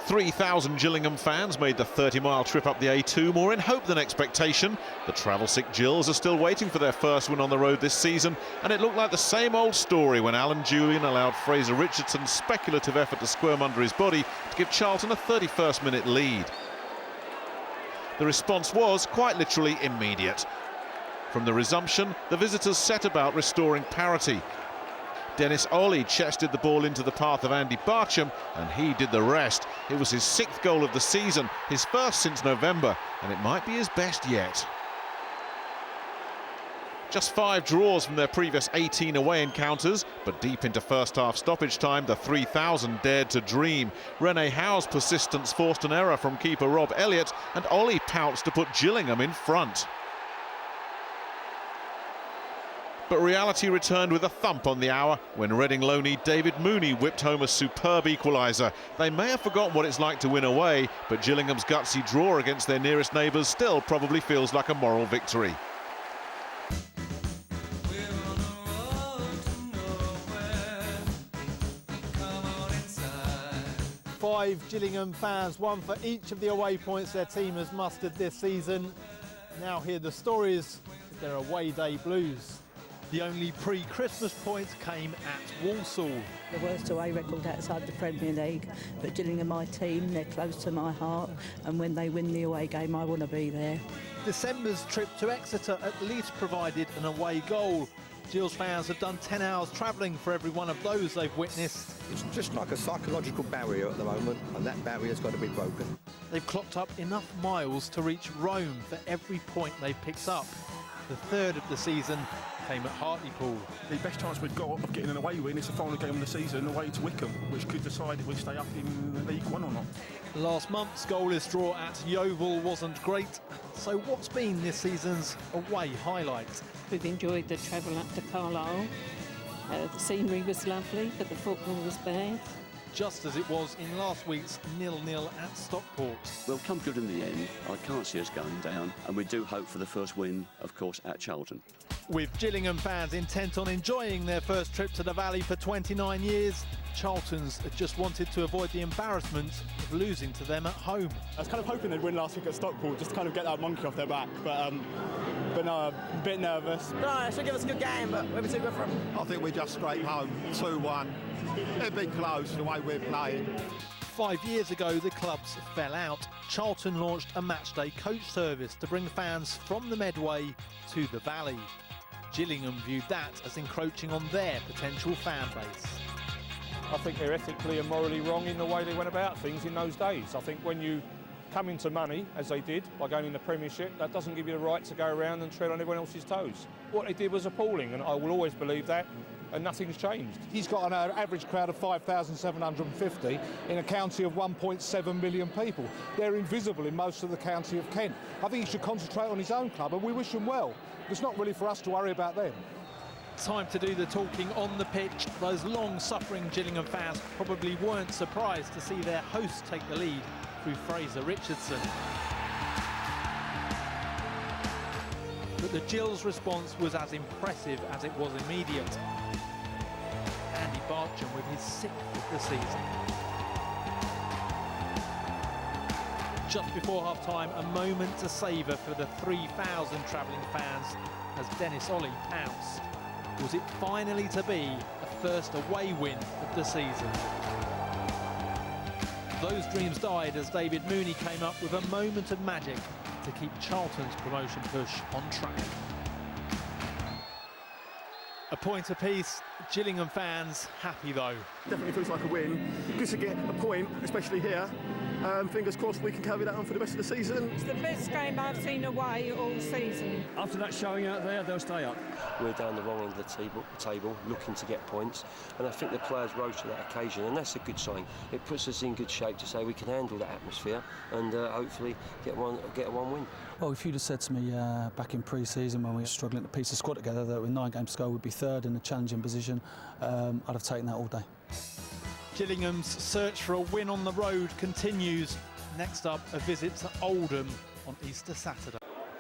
3,000 Gillingham fans made the 30-mile trip up the A2 more in hope than expectation. The travel-sick Gills are still waiting for their first win on the road this season, and it looked like the same old story when Alan Julian allowed Fraser Richardson's speculative effort to squirm under his body to give Charlton a 31st-minute lead. The response was quite literally immediate. From the resumption, the visitors set about restoring parity. Dennis Ollie chested the ball into the path of Andy Barcham, and he did the rest. It was his 6th goal of the season, his first since November, and it might be his best yet. Just 5 draws from their previous 18 away encounters, but deep into first-half stoppage time, the 3,000 dared to dream. Rene Howe's persistence forced an error from keeper Rob Elliott, and Ollie pounced to put Gillingham in front. But reality returned with a thump on the hour when Reading loanee David Mooney whipped home a superb equaliser. They may have forgotten what it's like to win away, but Gillingham's gutsy draw against their nearest neighbours still probably feels like a moral victory. Five Gillingham fans, one for each of the away points their team has mustered this season. Now hear the stories of their away day blues. The only pre-Christmas points came at Walsall. The worst away record outside the Premier League, but Gillingham, my team, they're close to my heart, and when they win the away game, I want to be there. December's trip to Exeter at least provided an away goal. Gills fans have done 10 hours travelling for every one of those they've witnessed. It's just like a psychological barrier at the moment, and that barrier's got to be broken. They've clocked up enough miles to reach Rome for every point they've picked up. The third of the season came at Hartlepool. The best chance we've got of getting an away win is the final game of the season away to Wycombe, which could decide if we stay up in League One or not. Last month's goalless draw at Yeovil wasn't great, so what's been this season's away highlight? We've enjoyed the travel up to Carlisle. The scenery was lovely, but the football was bad. Just as it was in last week's 0-0 at Stockport. We'll come good in the end. I can't see us going down, and we do hope for the first win, of course, at Charlton. With Gillingham fans intent on enjoying their first trip to the Valley for 29 years, Charlton's just wanted to avoid the embarrassment of losing to them at home. I was kind of hoping they'd win last week at Stockport, just to kind of get that monkey off their back, but no, a bit nervous. No, it should give us a good game, but we'll be too good for them. I think we just scraped home 2-1. It'd be close the way we're playing. 5 years ago, the clubs fell out. Charlton launched a matchday coach service to bring fans from the Medway to the Valley. Gillingham viewed that as encroaching on their potential fan base. I think they're ethically and morally wrong in the way they went about things in those days. I think when you come into money, as they did, by going in the Premiership, that doesn't give you the right to go around and tread on everyone else's toes. What they did was appalling, and I will always believe that, and nothing's changed. He's got an average crowd of 5,750 in a county of 1.7 million people. They're invisible in most of the county of Kent. I think he should concentrate on his own club, and we wish him well. It's not really for us to worry about them. Time to do the talking on the pitch. Those long-suffering Gillingham fans probably weren't surprised to see their hosts take the lead through Fraser Richardson. But the Gills' response was as impressive as it was immediate. Andy Barcham with his 6th of the season. Just before half-time, a moment to savour for the 3,000 travelling fans as Dennis Ollie pounced. Was it finally to be a first away win of the season? Those dreams died as David Mooney came up with a moment of magic to keep Charlton's promotion push on track. A point apiece, Gillingham fans happy though. Definitely feels like a win. Good to get a point, especially here. Fingers crossed we can carry that on for the rest of the season. It's the best game I've seen away all season. After that showing out there, they'll stay up. We're down the wrong end of the table, looking to get points, and I think the players rose to that occasion, and that's a good sign. It puts us in good shape to say we can handle that atmosphere and hopefully get a one win. Well, if you'd have said to me back in pre-season when we were struggling to piece the squad together that with 9 games to go we'd be third in a challenging position, I'd have taken that all day. Gillingham's search for a win on the road continues. Next up, a visit to Oldham on Easter Saturday.